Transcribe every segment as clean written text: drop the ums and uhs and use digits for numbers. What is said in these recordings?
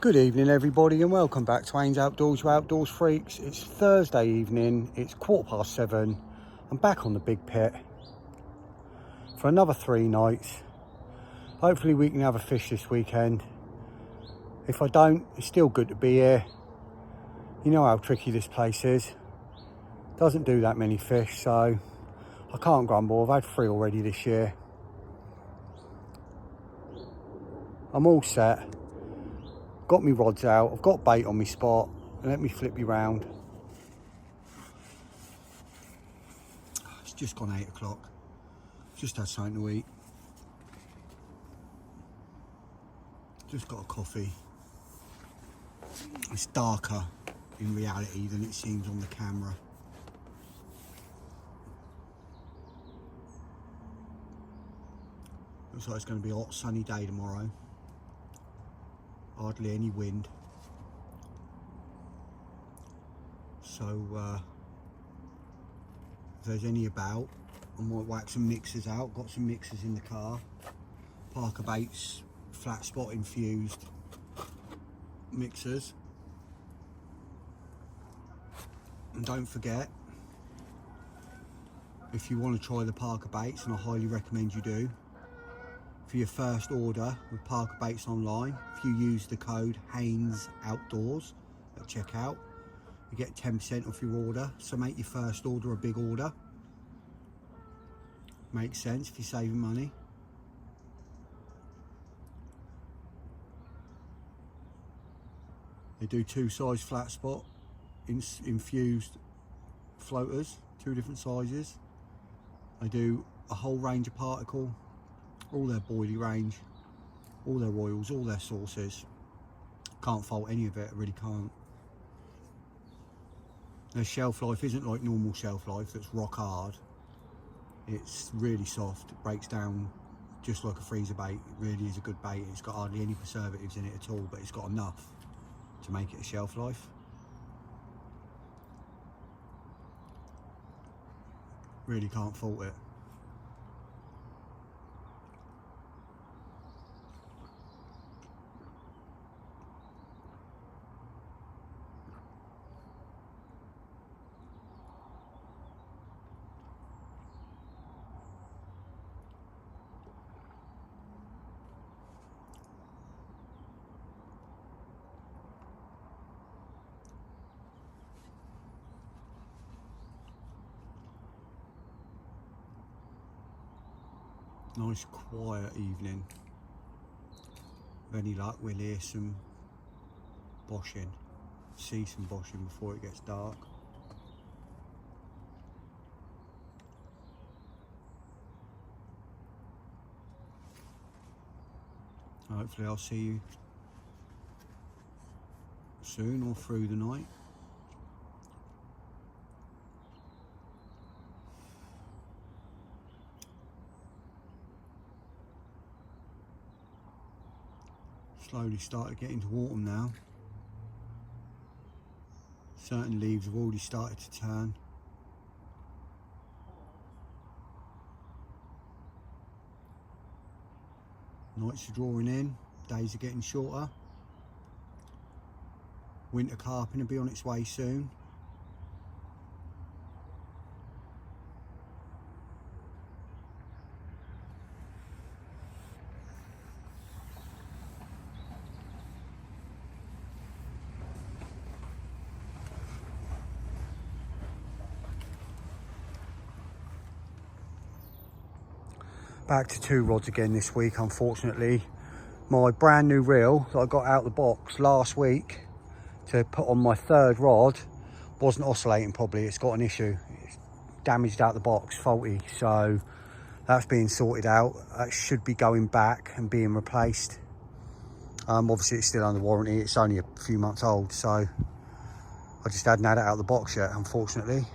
Good evening everybody and welcome back to Ains Outdoors, you outdoors freaks. It's Thursday evening, it's 7:15. I'm back on the big pit for another 3 nights. Hopefully we can have a fish this weekend. If I don't, it's still good to be here. You know how tricky this place is. Doesn't do that many fish, so I can't grumble. I've had 3 already this year. I'm all set. Got me rods out, I've got bait on my spot. Let me flip you round. It's just gone 8 o'clock. Just had something to eat. Just got a coffee. It's darker in reality than it seems on the camera. Looks like it's going to be a hot sunny day tomorrow. Hardly any wind. So if there's any about, I might whack some mixers out. Got some mixers in the car. Parker Baits flat spot infused mixers. And don't forget, if you want to try the Parker Baits, and I highly recommend you do, for your first order with Parker Baits online, if you use the code Haynes Outdoors at checkout, you get 10% off your order. So make your first order a big order. Makes sense if you're saving money. They do 2 size flat spot infused floaters, 2 different sizes. They do a whole range of particle, all their boilie range, all their oils, all their sauces. Can't fault any of it, I really can't. Their shelf life isn't like normal shelf life that's rock hard. It's really soft, it breaks down just like a freezer bait. It really is a good bait. It's got hardly any preservatives in it at all, but it's got enough to make it a shelf life. Really can't fault it. Nice quiet evening. With any luck we'll hear some boshing, see some boshing before it gets dark. Hopefully I'll see you soon or through the night. Slowly started getting to autumn now. Certain leaves have already started to turn. Nights are drawing in, days are getting shorter. Winter carping will be on its way soon. Back to 2 rods again this week, unfortunately. My brand new reel that I got out of the box last week to put on my 3rd rod wasn't oscillating properly. It's got an issue. It's damaged out the box, faulty. So that's being sorted out. That should be going back and being replaced. Obviously it's still under warranty. It's only a few months old, so I just hadn't had it out of the box yet, unfortunately.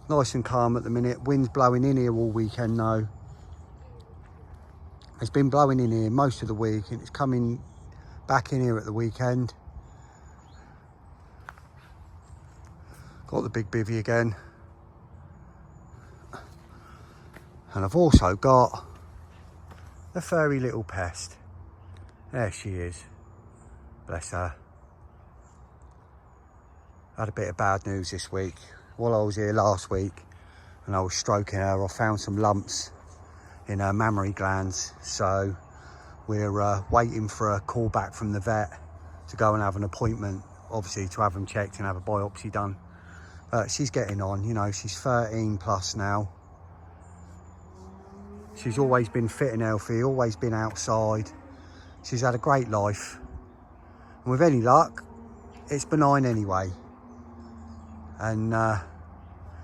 Nice and calm at the minute. Wind's blowing in here all weekend though. It's been blowing in here most of the week and it's coming back in here at the weekend. Got the big bivvy again. And I've also got The furry little pest. There she is. Bless her. I had a bit of bad news this week. While I was here last week and I was stroking her, I found some lumps in her mammary glands. So we're waiting for a call back from the vet to go and have an appointment, obviously to have them checked and have a biopsy done. But she's getting on, you know, she's 13 plus now. She's always been fit and healthy, always been outside. She's had a great life. And with any luck, it's benign anyway. And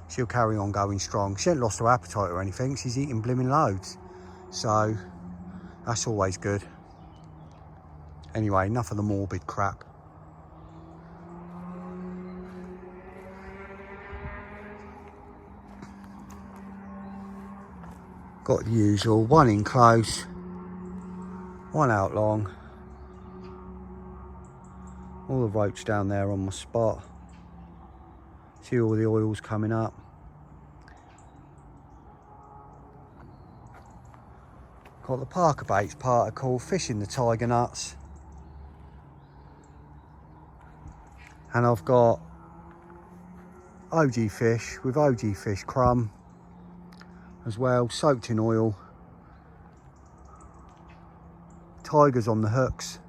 she'll carry on going strong. She ain't lost her appetite or anything. She's eating blimmin' loads. So that's always good. Anyway, enough of the morbid crap. Got the usual, one in close, one out long. All the ropes down there on my spot. See all the oils coming up. Got the Parker baits particle, fishing the tiger nuts. And I've got OG fish with OG fish crumb as well, soaked in oil. Tigers on the hooks.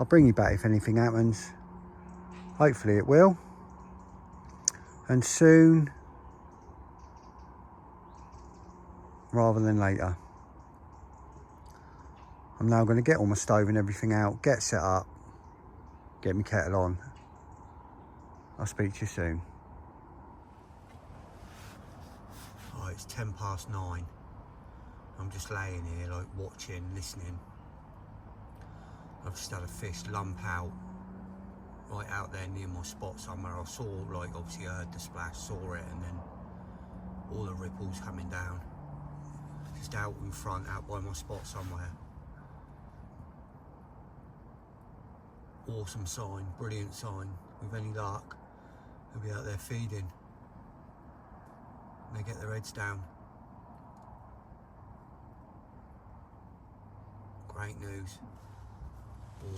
I'll bring you back if anything happens. Hopefully it will. And soon, rather than later. I'm now going to get all my stove and everything out, get set up, get my kettle on. I'll speak to you soon. Oh, it's 9:10. I'm just laying here, like watching, listening. I've just had a fish lump out right out there near my spot somewhere. I saw, like, obviously heard the splash, saw it, and then all the ripples coming down. Just out in front, out by my spot somewhere. Awesome sign, brilliant sign. With any luck, they'll be out there feeding. And they get their heads down. Great news.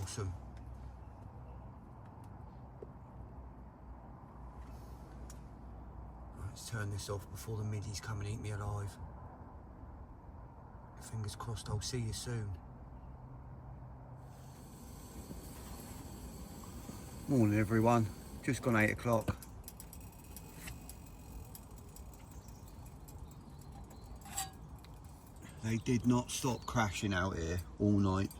Awesome. Let's turn this off before the middies come and eat me alive. Fingers crossed I'll see you soon. Morning everyone, just gone 8 o'clock. They did not stop crashing out here all night.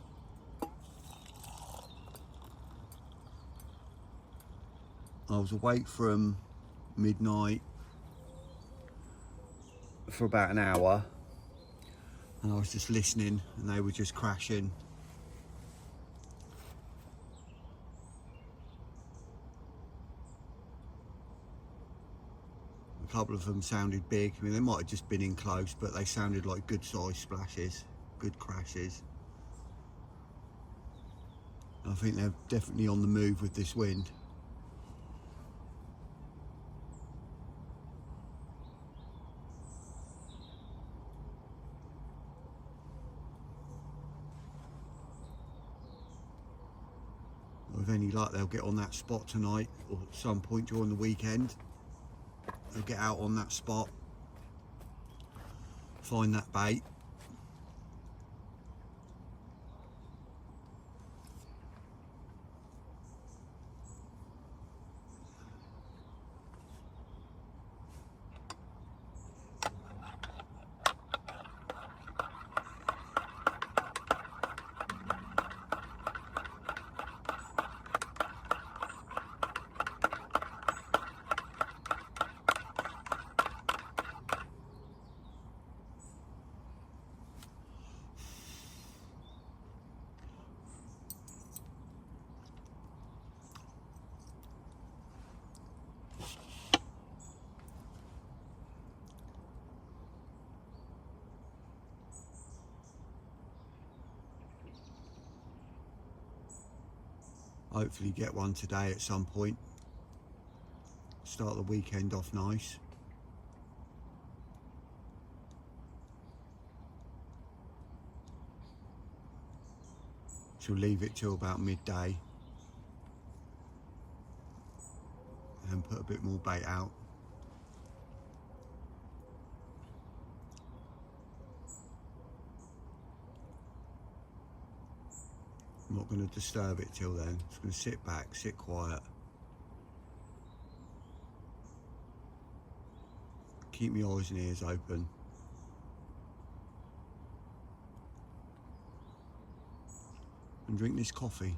I was awake from midnight for about an hour and I was just listening and they were just crashing. A couple of them sounded big. I mean, they might have just been in close, but they sounded like good sized splashes, good crashes. I think they're definitely on the move with this wind. With any luck, they'll get on that spot tonight or at some point during the weekend. They'll get out on that spot, find that bait. Hopefully get one today at some point. Start the weekend off nice. we'll leave it till about midday and put a bit more bait out. I'm not going to disturb it till then. Just going to sit back, sit quiet. Keep my eyes and ears open. And drink this coffee.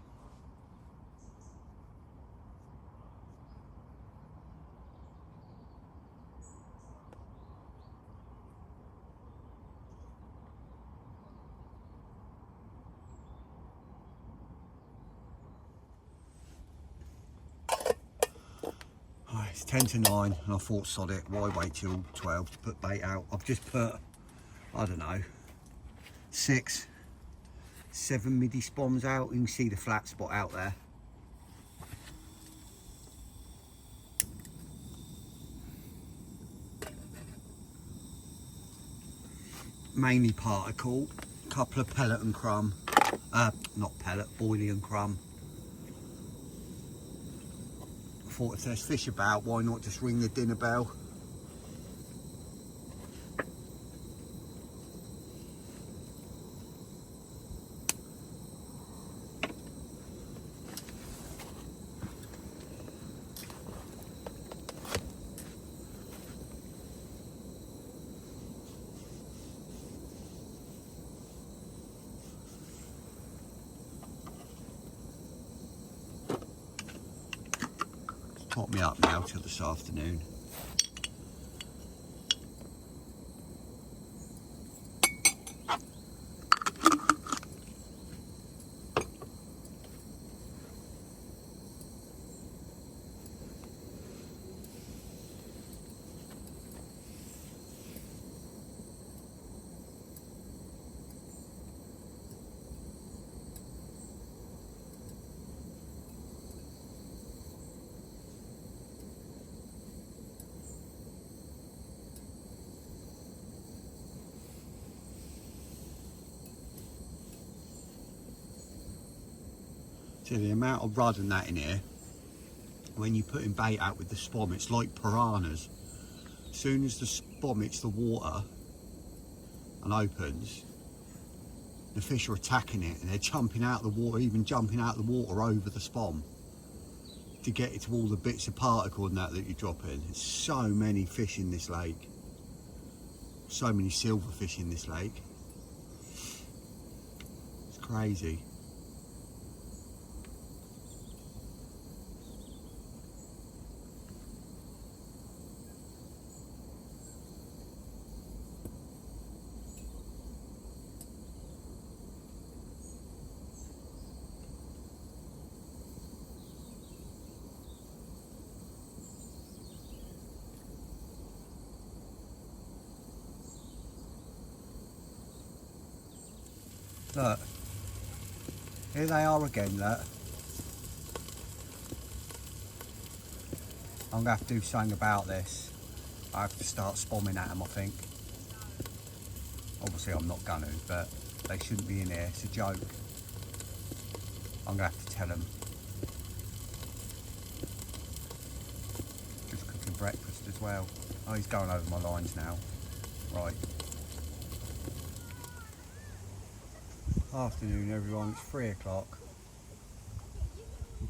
It's 10 to 9 and I thought, sod it, why wait till 12 to put bait out? I've just put, I don't know, 6, 7 midi spoms out. You can see the flat spot out there. Mainly particle, couple of pellet and crumb, not pellet, boilie and crumb. I thought if there's fish about, why not just ring the dinner bell? Top me up now till this afternoon. So the amount of rud and that in here, when you put in bait out with the spom, it's like piranhas. As soon as the spom hits the water and opens, the fish are attacking it and they're jumping out the water, even jumping out the water over the spom to get it to all the bits of particle and that you drop in. There's so many fish in this lake. So many silverfish in this lake. It's crazy. Look, here they are again, look. I'm going to have to do something about this. I have to start spomming at them, I think. Obviously I'm not going to, but they shouldn't be in here, it's a joke. I'm going to have to tell them. Just cooking breakfast as well. Oh, he's going over my lines now. Right. Afternoon everyone, it's 3 o'clock.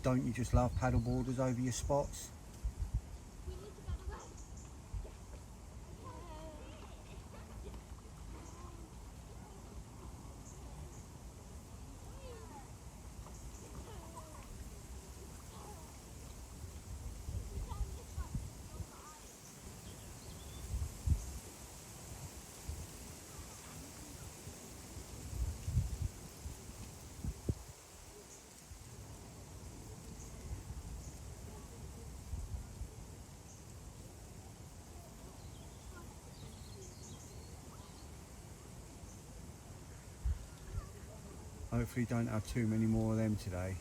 Don't you just love paddle boarders over your spots? Hopefully don't have too many more of them today.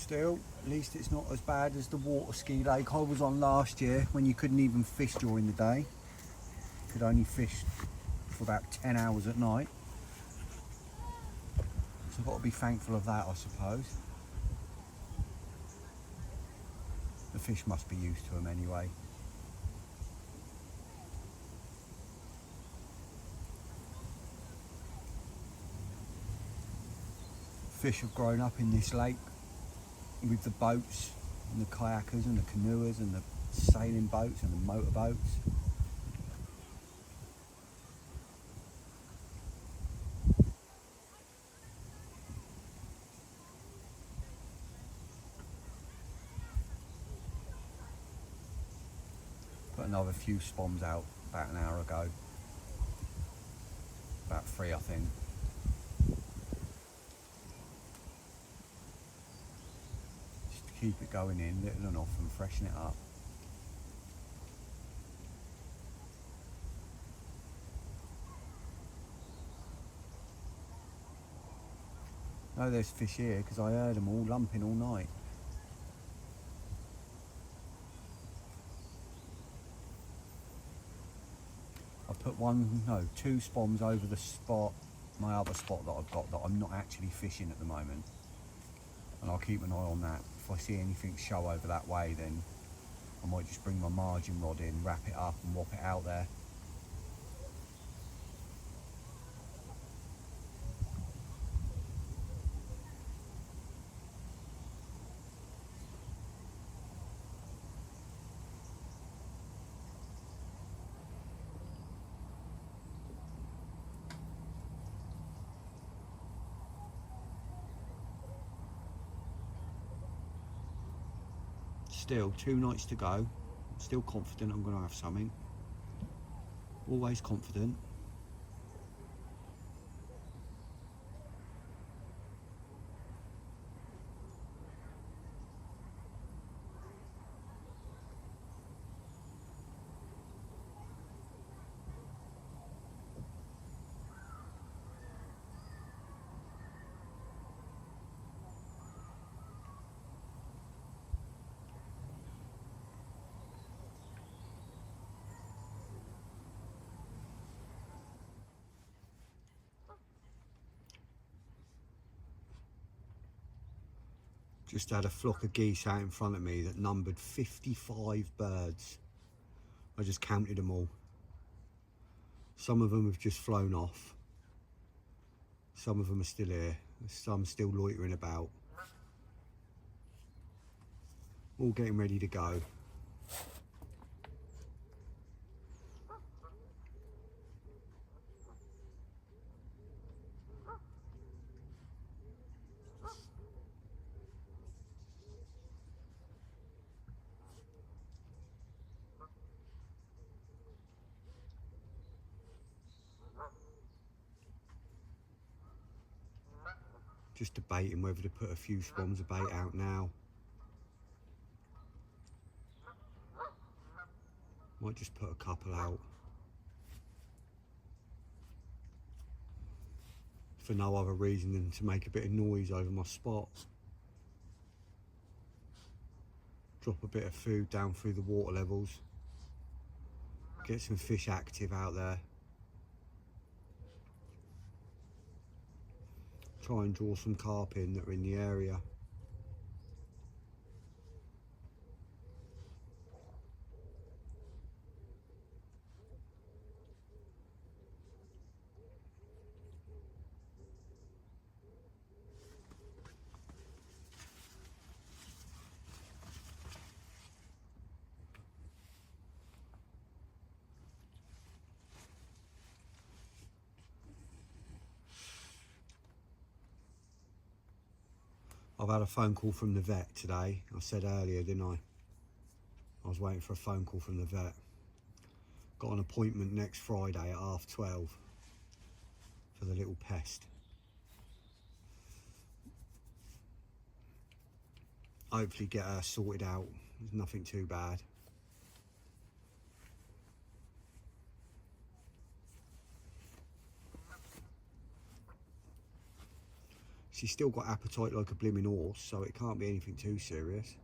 Still, at least it's not as bad as the water ski lake I was on last year when you couldn't even fish during the day. Could only fish for about 10 hours at night. So I've got to be thankful of that, I suppose. The fish must be used to them anyway. Fish have grown up in this lake with the boats and the kayakers and the canoers and the sailing boats and the motorboats. Put another few spoms out about an hour ago. About 3, I think. Just to keep it going in, little and often, freshen it up. No, there's fish here because I heard them all lumping all night. I put 2 spoms over the spot, my other spot that I've got that I'm not actually fishing at the moment. And I'll keep an eye on that. If I see anything show over that way, then I might just bring my margin rod in, wrap it up and whop it out there. Still 2 nights to go. I'm still confident I'm going to have something. Always confident. Just had a flock of geese out in front of me that numbered 55 birds. I just counted them all. Some of them have just flown off. Some of them are still here. Some still loitering about. All getting ready to go. Just debating whether to put a few spoms of bait out now. Might just put a couple out. For no other reason than to make a bit of noise over my spot. Drop a bit of food down through the water levels. Get some fish active out there. Try and draw some carp in that are in the area. I've had a phone call from the vet today. I said earlier, didn't I? I was waiting for a phone call from the vet. Got an appointment next Friday at 12:30 for the little pest. Hopefully get her sorted out. There's nothing too bad. She's still got appetite like a blimmin' horse, so it can't be anything too serious.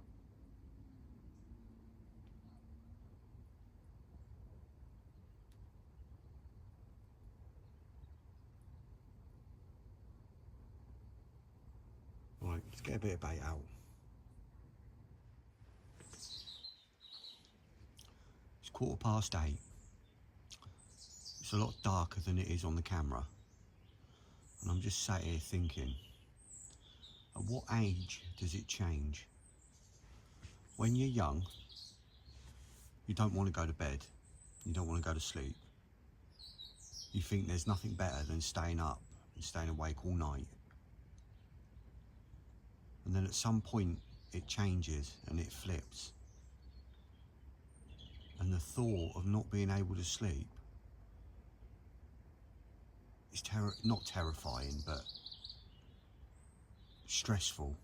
Right, let's get a bit of bait out. It's 8:15. It's a lot darker than it is on the camera. And I'm just sat here thinking, at what age does it change? When you're young, you don't want to go to bed. You don't want to go to sleep. You think there's nothing better than staying up and staying awake all night. And then at some point it changes and it flips. And the thought of not being able to sleep is not terrifying, but stressful.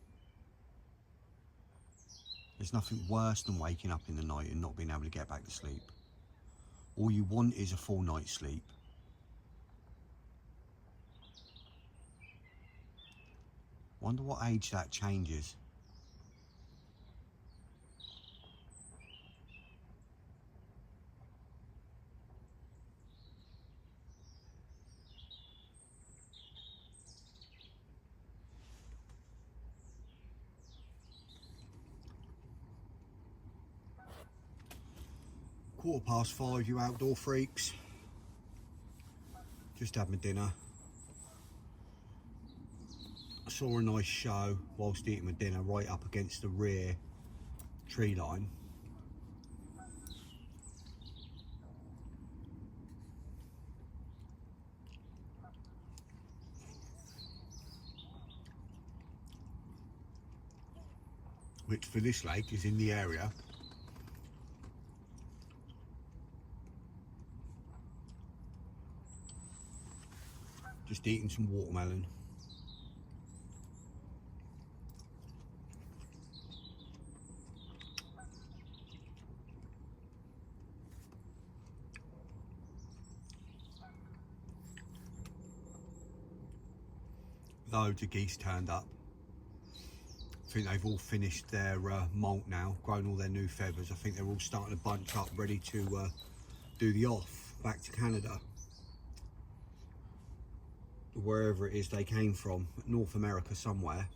There's nothing worse than waking up in the night and not being able to get back to sleep. All you want is a full night's sleep. Wonder what age that changes. Quarter past 5, you outdoor freaks. Just had my dinner. I saw a nice show whilst eating my dinner right up against the rear tree line. Which for this lake is in the area. Just eating some watermelon. Loads of geese turned up. I think they've all finished their molt now, grown all their new feathers. I think they're all starting to bunch up, ready to do the off back to Canada. Wherever it is they came from, North America somewhere.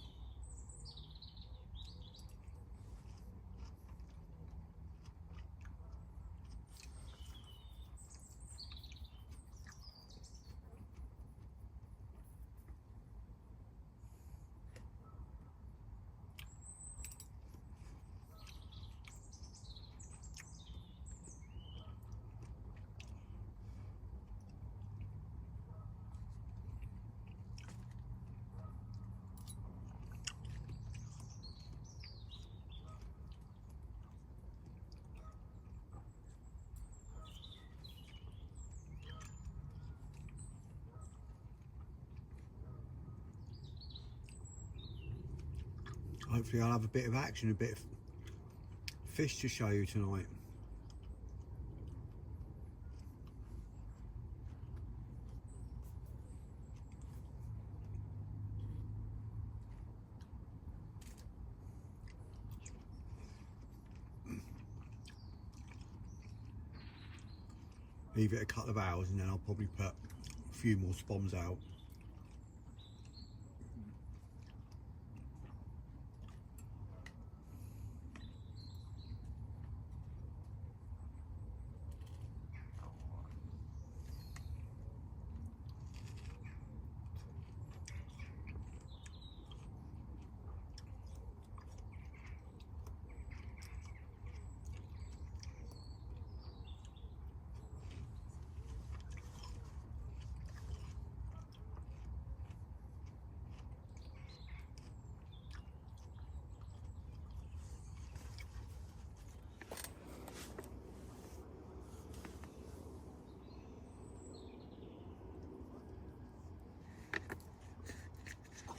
Hopefully I'll have a bit of action, a bit of fish to show you tonight. Leave it a couple of hours and then I'll probably put a few more spoms out.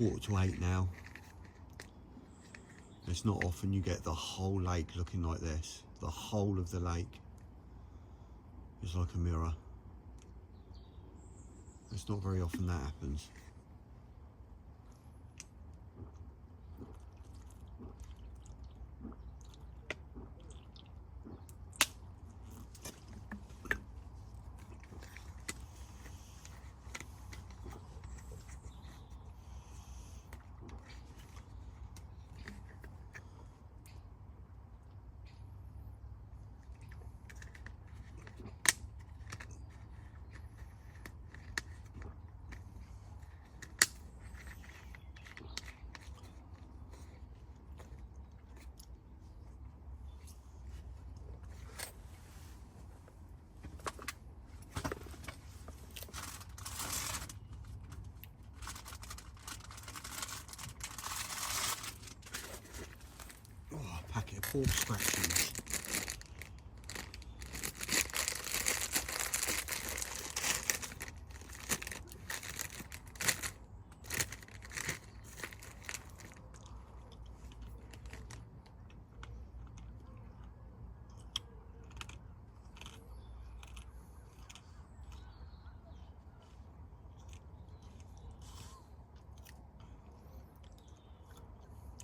It's 7:45 now. It's not often you get the whole lake looking like this. The whole of the lake is like a mirror. It's not very often that happens. 4 scratchings.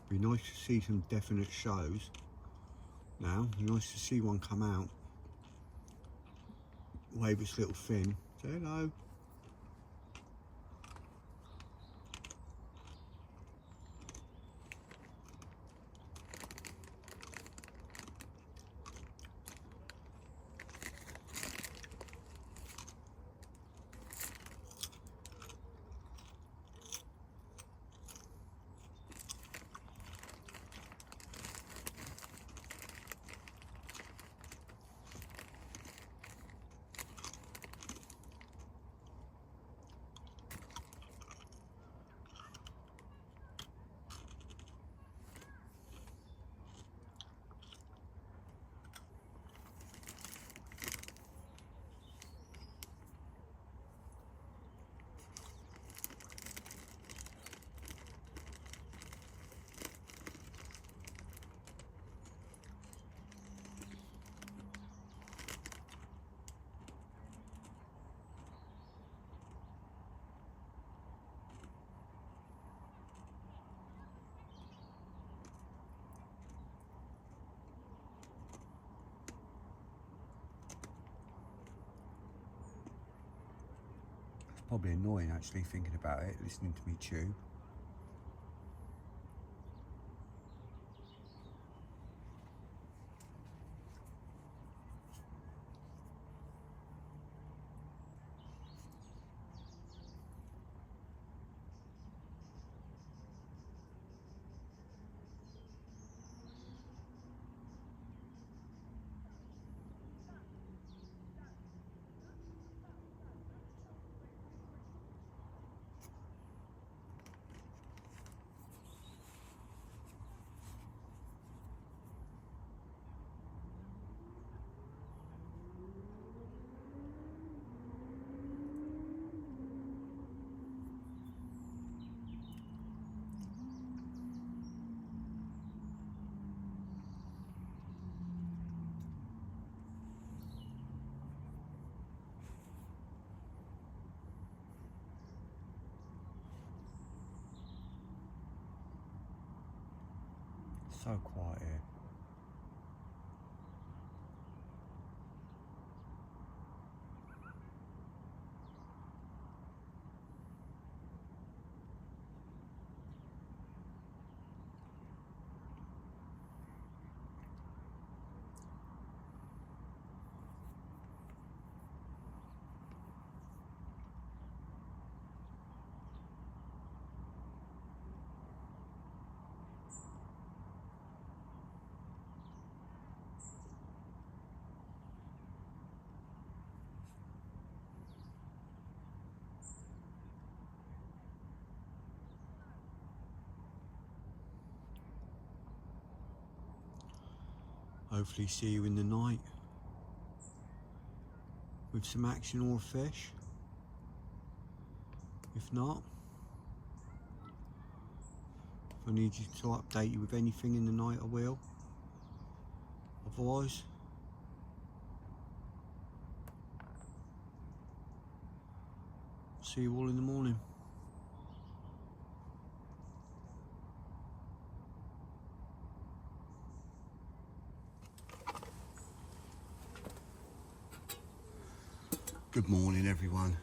Be nice to see some definite shows now. Nice to see one come out. Wave its little fin. Say hello. Probably annoying actually thinking about it, listening to me chew. So quiet here. Hopefully see you in the night with some action or a fish. If not, if I need you to update you with anything in the night, I will. Otherwise, see you all in the morning. Good morning everyone.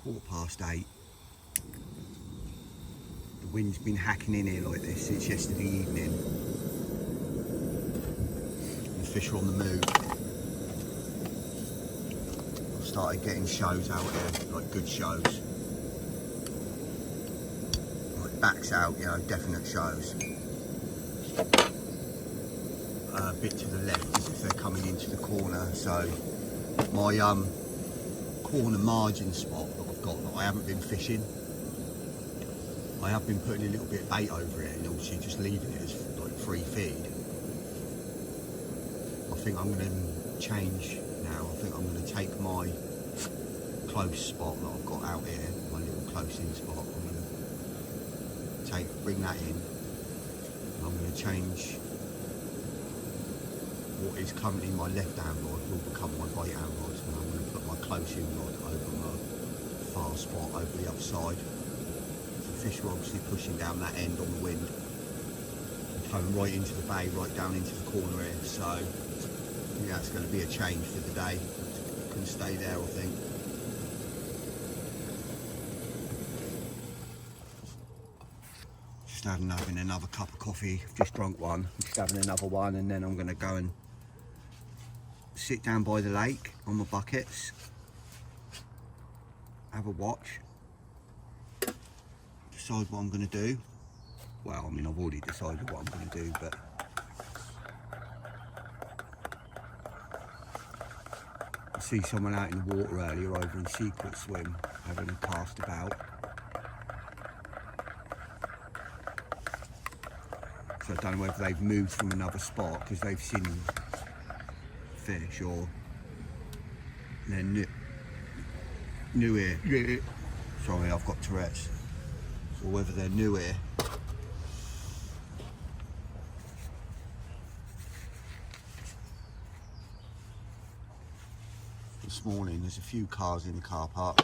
8:15. The wind's been hacking in here like this since yesterday evening. The fish are on the move. I've started getting shows out here, like good shows. Like backs out, you know, definite shows. A bit to the left as if they're coming into the corner, so my corner margin spot that I've got that I haven't been fishing, I have been putting a little bit of bait over it and obviously just leaving it as like free feed. I think I'm going to change now. I think I'm going to take my close spot that I've got out here, my little close in spot. I'm going to bring that in. I'm going to change what is currently my left hand rod will become my right hand rod, and I'm going to put my close in rod over my far spot over the other side. The fish are obviously pushing down that end on the wind, coming right into the bay, right down into the corner here, so I think that's going to be a change for the day. It's going to stay there, I think. Just having another cup of coffee. I've just drunk one, just having another one, and then I'm going to go and sit down by the lake on my buckets, have a watch, decide what I'm going to do. Well, I mean, I've already decided what I'm going to do, but I see someone out in the water earlier over in Secret Swim having a cast about. So I don't know whether they've moved from another spot because they've seen fish, or they're new here. Yeah. Sorry, I've got Tourette's. Or whether they're new here. This morning there's a few cars in the car park.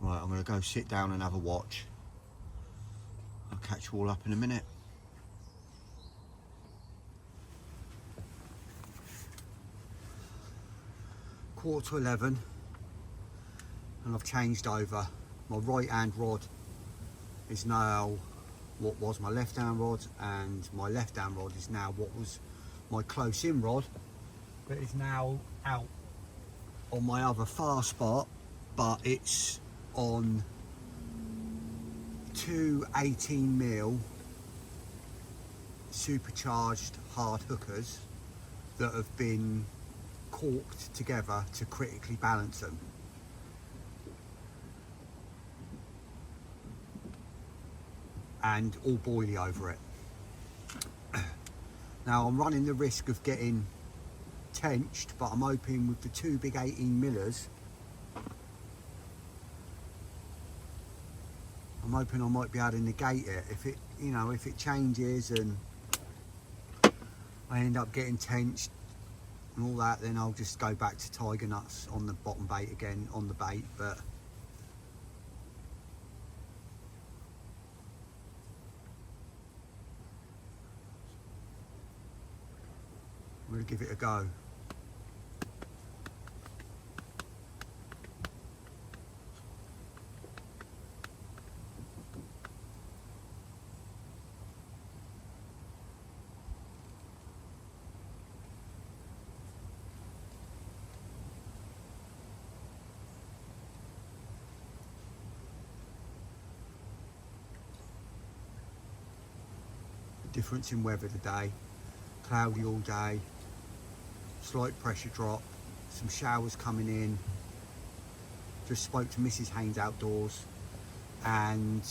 Right, I'm going to go sit down and have a watch. I'll catch you all up in a minute. Quarter to 11, and I've changed over. My right hand rod is now what was my left hand rod, and my left hand rod is now what was my close in rod, but is now out on my other far spot, but it's on two 18mm supercharged hard hookers that have been corked together to critically balance them. And all boily over it. Now I'm running the risk of getting tenched, but I'm hoping with the two big 18mm, I'm hoping I might be able to negate it. If it, you know, if it changes and I end up getting tenched and all that, then I'll just go back to tiger nuts on the bottom bait again, on the bait. But I'm going to give it a go. Difference in weather today, cloudy all day, slight pressure drop, some showers coming in. Just spoke to Mrs. Haynes Outdoors and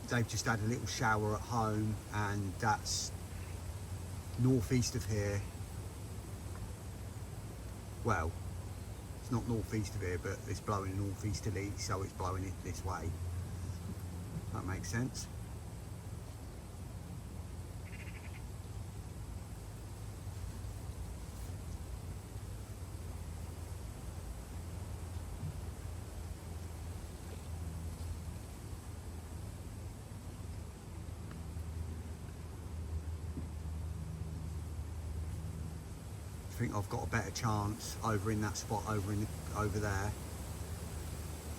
they've just had a little shower at home, and that's northeast of here. Well, it's not northeast of here, but it's blowing northeasterly, so it's blowing it this way. That makes sense. I think I've got a better chance over in that spot over there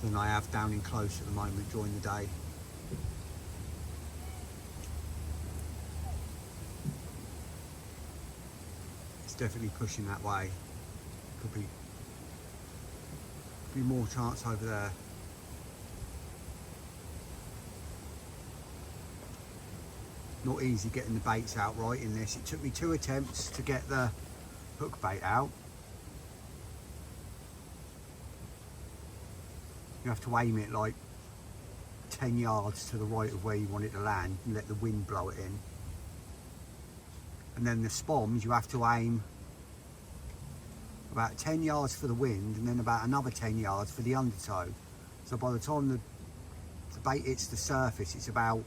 than I have down in close at the moment during the day. It's definitely pushing that way. Could be more chance over there. Not easy getting the baits out right in this. It took me 2 attempts to get the hook bait out. You have to aim it like 10 yards to the right of where you want it to land and let the wind blow it in. And then the spoms, you have to aim about 10 yards for the wind and then about another 10 yards for the undertow. So by the time the bait hits the surface, it's about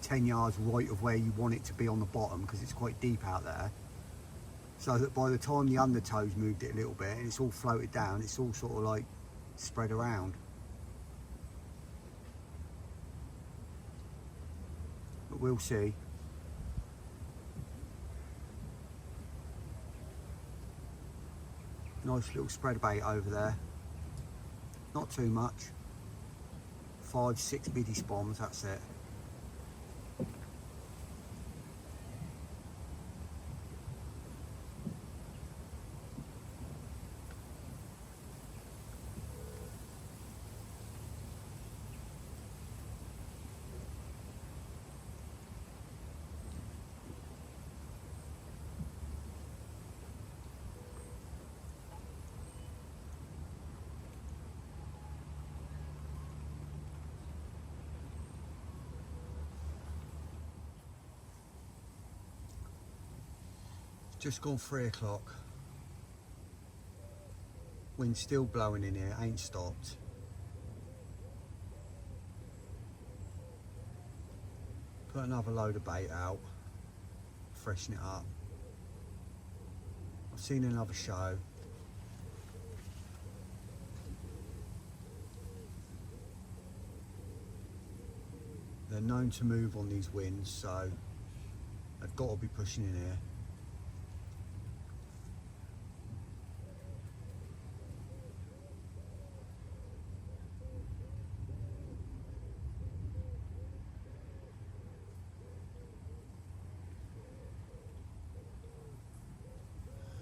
10 yards right of where you want it to be on the bottom, because it's quite deep out there. So that by the time the undertow's moved it a little bit and it's all floated down, it's all sort of like spread around. But we'll see. Nice little spread bait over there. Not too much. 5-6 biddy spoms, that's it. Just gone 3 o'clock. Wind's still blowing in here, ain't stopped. Put another load of bait out, freshen it up. I've seen another show. They're known to move on these winds, so they've got to be pushing in here.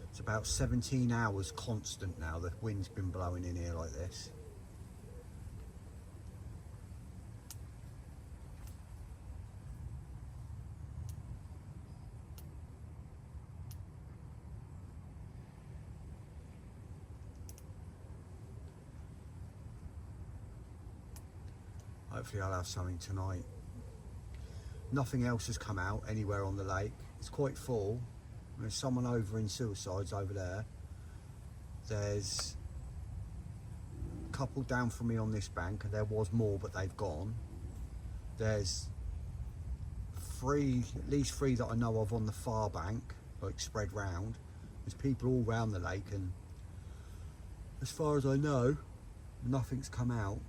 It's about 17 hours constant now, the wind's been blowing in here like this. Hopefully I'll have something tonight. Nothing else has come out anywhere on the lake. It's quite full. There's someone over in Suicides over there. There's a couple down from me on this bank, and there was more, but they've gone. There's at least three that I know of on the far bank, like spread round. There's people all round the lake, and as far as I know, nothing's come out.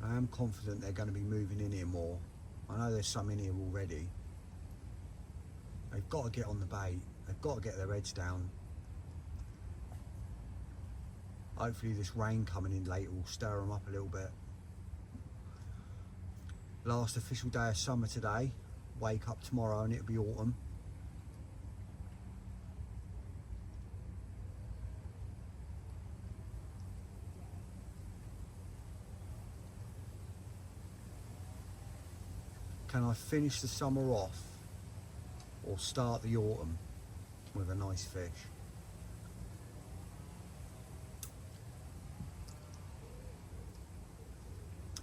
I am confident they're going to be moving in here more. I know there's some in here already. They've got to get on the bait. They've got to get their heads down. Hopefully this rain coming in late will stir them up a little bit. Last official day of summer today. Wake up tomorrow and it'll be autumn. Can I finish the summer off or start the autumn with a nice fish?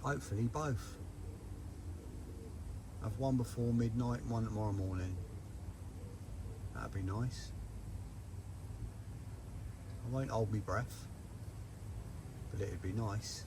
Hopefully both. Have one before midnight and one tomorrow morning. That'd be nice. I won't hold my breath, but it'd be nice.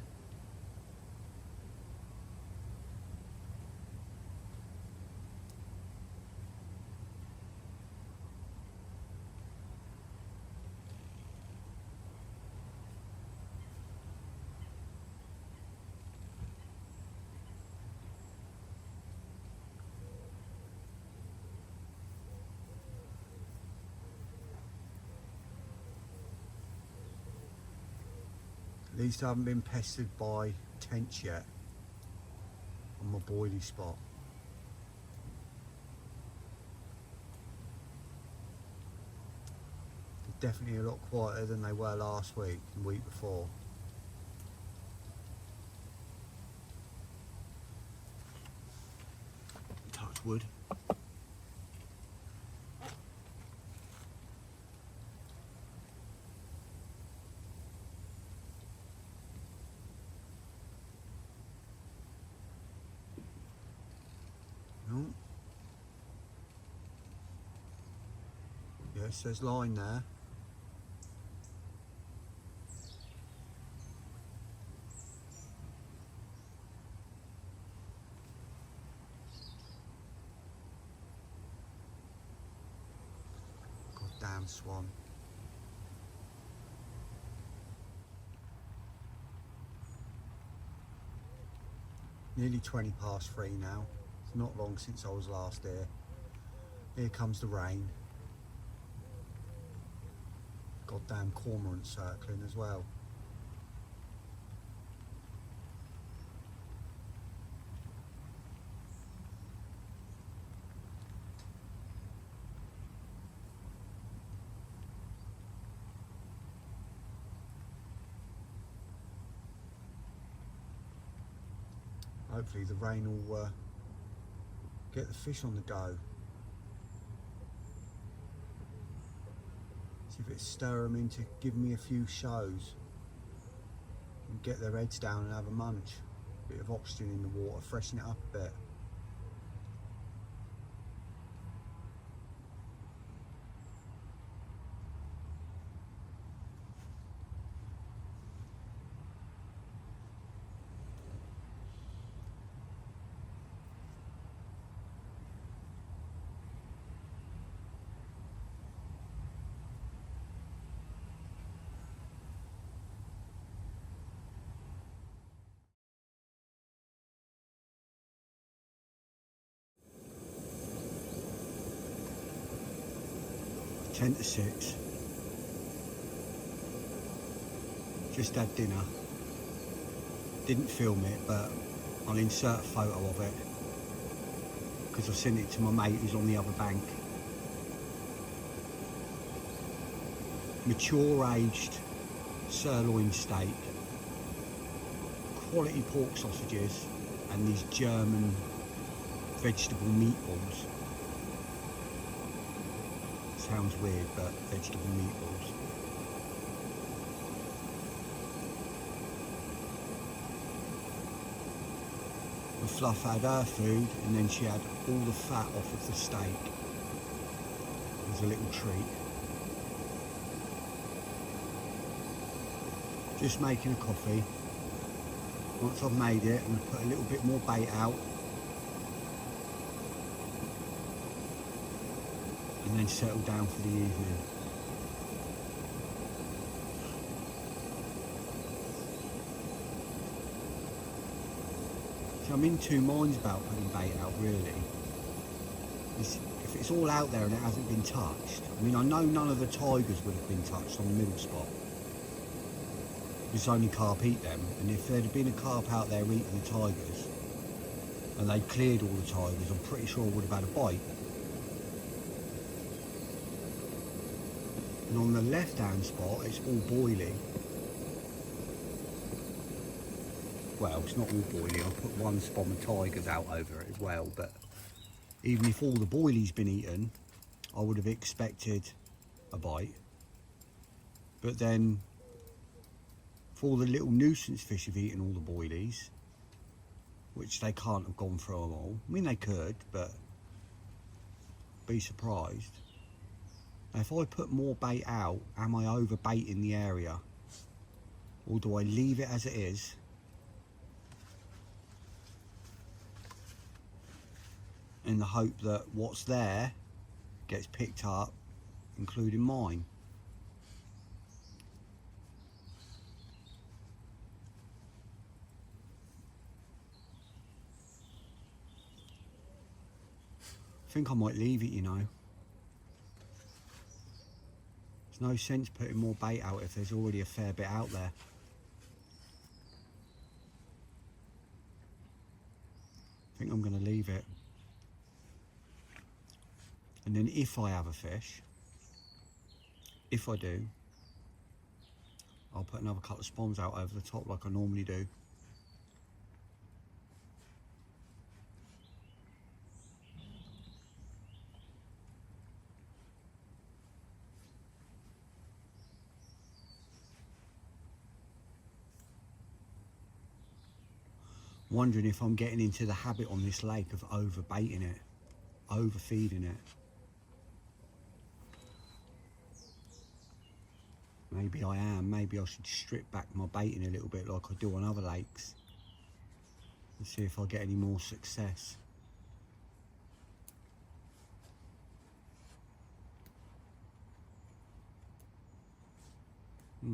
At least I haven't been pestered by tench yet on my boilie spot. They're definitely a lot quieter than they were last week and the week before. Touch wood. No. Yeah, it says line there. Goddamn swan. Nearly 3:20 now. It's not long since I was last here. Here comes the rain. Goddamn cormorant circling as well. Hopefully the rain will get the fish on the go. See if it stir them into giving me a few shows and get their heads down and have a munch. Bit of oxygen in the water, freshen it up a bit. Ten to 6. Just had dinner. Didn't film it, but I'll insert a photo of it because I sent it to my mate who's on the other bank. Mature aged sirloin steak, quality pork sausages, and these German vegetable meatballs. Sounds weird, but vegetable meatballs. The Fluff had her food, and then she had all the fat off of the steak. It was a little treat. Just making a coffee. Once I've made it, I'm going to put a little bit more bait out. And then settle down for the evening. So I'm in two minds about putting bait out, really. If it's all out there and it hasn't been touched, I mean, I know none of the tigers would have been touched on the middle spot. Because only carp eat them, and if there'd have been a carp out there eating the tigers, and they cleared all the tigers, I'm pretty sure I would have had a bite. And on the left hand spot, it's all boilie. Well, it's not all boilie, I put one spawn of tigers out over it as well, but even if all the boilie's been eaten, I would have expected a bite. But then, if all the little nuisance fish have eaten all the boilies, which they can't have gone through them all, I mean they could, but be surprised. Now, if I put more bait out, am I over baiting the area? Or do I leave it as it is? In the hope that what's there gets picked up, including mine. I think I might leave it, you know. There's no sense putting more bait out if there's already a fair bit out there. I think I'm going to leave it. And then if I have a fish, if I do, I'll put another couple of spawns out over the top like I normally do. Wondering if I'm getting into the habit on this lake of overbaiting it, overfeeding it. Maybe I am. Maybe I should strip back my baiting a little bit like I do on other lakes and see if I get any more success. I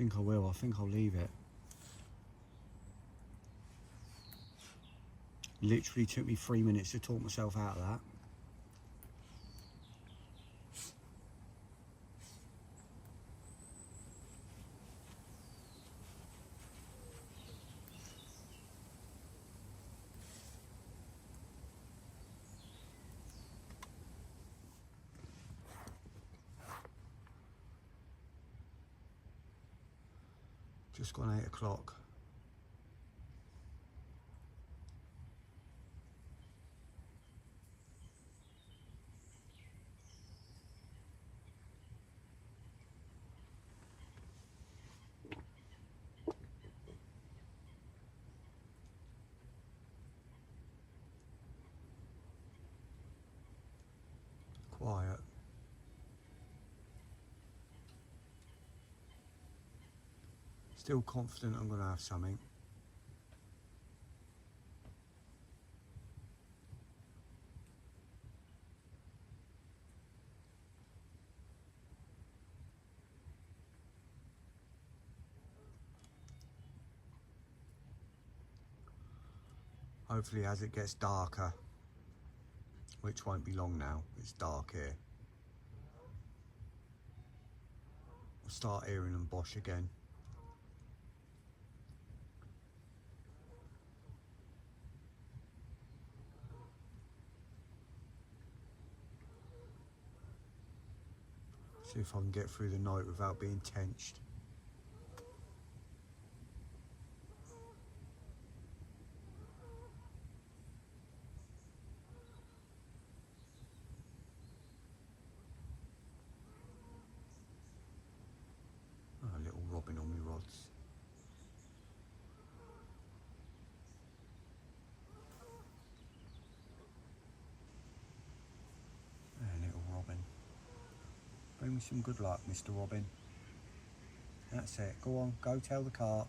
think I will. I think I'll leave it. Literally took me 3 minutes to talk myself out of that. Just gone 8 o'clock. Quiet. Still confident I'm going to have something. Hopefully as it gets darker, which won't be long now, it's dark here, I'll start hearing them bosh again. See if I can get through the night without being tenched. Oh, a little robin on my rods. A little robin. Bring me some good luck, Mr. Robin. That's it. Go on, go tell the carp.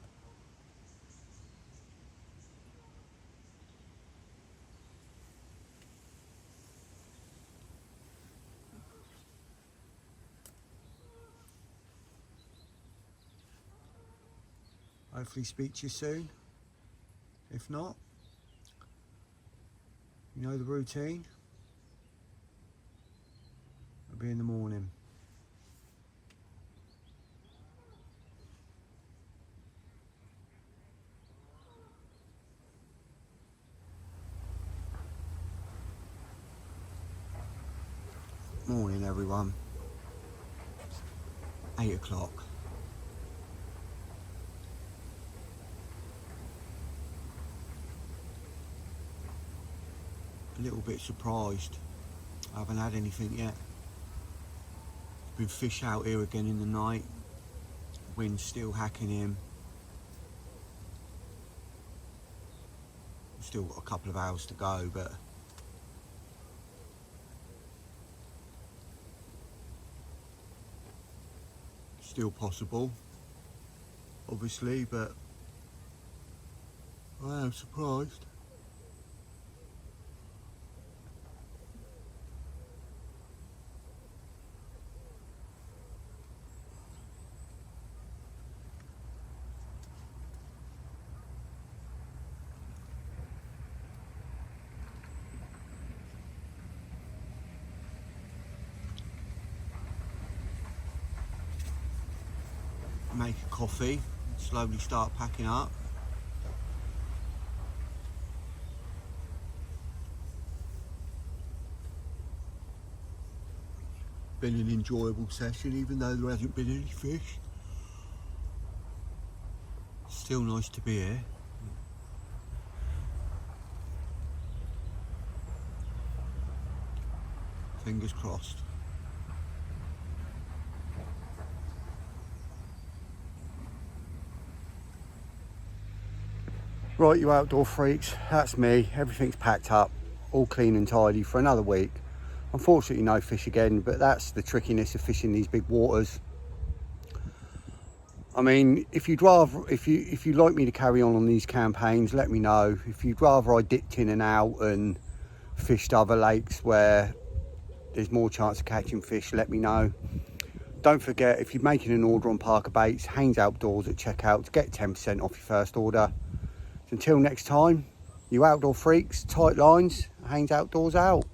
Hopefully speak to you soon. If not, you know the routine. It'll be in the morning. Morning everyone. 8 o'clock. A little bit surprised. I haven't had anything yet. Been fish out here again in the night. Wind's still hacking in. Still got a couple of hours to go, but still possible, obviously, but I am surprised. Make a coffee, slowly start packing up. been an enjoyable session, even though there hasn't been any fish. Still nice to be here. Fingers crossed. Right, you outdoor freaks, that's me. Everything's packed up, all clean and tidy for another week. Unfortunately no fish again, but that's the trickiness of fishing these big waters. I mean, if you'd like me to carry on these campaigns, let me know. If you'd rather I dipped in and out and fished other lakes where there's more chance of catching fish, let me know. Don't forget, if you're making an order on Parker Baits, Haynes Outdoors at checkout to get 10% off your first order. Until next time, you outdoor freaks, tight lines, Haynes Outdoors out.